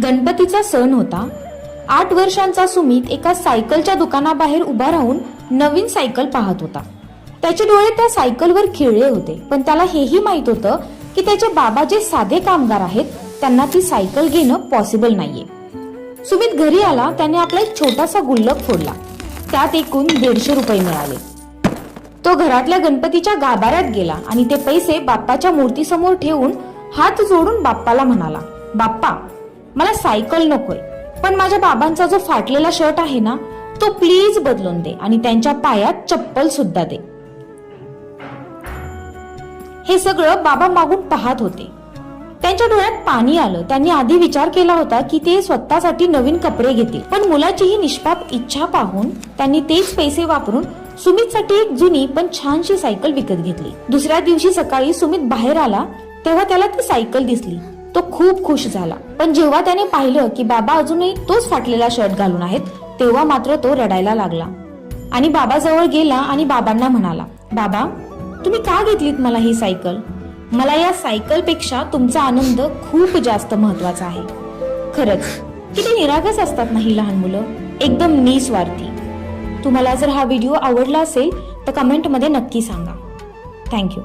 गणपतीचा सण होता. 8 वर्षांचा सुमित एका सायकलच्या दुकानाबाहेर उभा राहून नवीन सायकल पाहत होता. त्याचे डोळे त्या सायकलवर खिळले होते, पण त्याला हेही माहित होतं की त्याचे बाबा जे साधे कामगार आहेत त्यांना ती सायकल घेणं पॉसिबल नाहीये. सुमित घरी आला. त्याने आपला एक छोटासा गुल्लक फोडला. त्यात एकूण 150 रुपये मिळाले. तो घरातल्या गणपतीच्या गाभाऱ्यात गेला आणि ते पैसे बाप्पाच्या मूर्तीसमोर ठेवून हात जोडून बाप्पाला म्हणाला, बाप्पा, मला सायकल नकोय, पण माझ्या बाबांचा जो फाटलेला शर्ट आहे ना, तो प्लीज बदलून दे आणि त्यांच्या पायात चप्पल सुद्धा दे. हे सगळं बाबा मागून पाहत होते. त्यांच्या डोळ्यात पाणी आलं. त्यांनी आधी विचार केला होता की ते स्वतःसाठी नवीन कपडे घेतील, पण मुलाची ही निष्पाप इच्छा पाहून त्यांनी तेच पैसे वापरून सुमितसाठी एक जुनी पण छानशी सायकल विकत घेतली. दुसऱ्या दिवशी सकाळी सुमित बाहेर आला तेव्हा त्याला ती सायकल दिसली. तो खूप खुश झाला, पण जेव्हा त्याने पाहिलं की बाबा अजूनही तोच फाटलेला शर्ट घालून आहेत, तेव्हा मात्र तो रडायला लागला आणि बाबाजवळ गेला आणि बाबांना म्हणाला, बाबा, तुम्ही का घेतलीत मला ही सायकल? मला या सायकल पेक्षा तुमचा आनंद खूप जास्त महत्वाचा आहे. खरंच किती निरागस असतात नाही लहान मुलं, एकदम निस्वार्थी. तुम्हाला जर हा व्हिडिओ आवडला असेल तर कमेंटमध्ये नक्की सांगा. थँक्यू.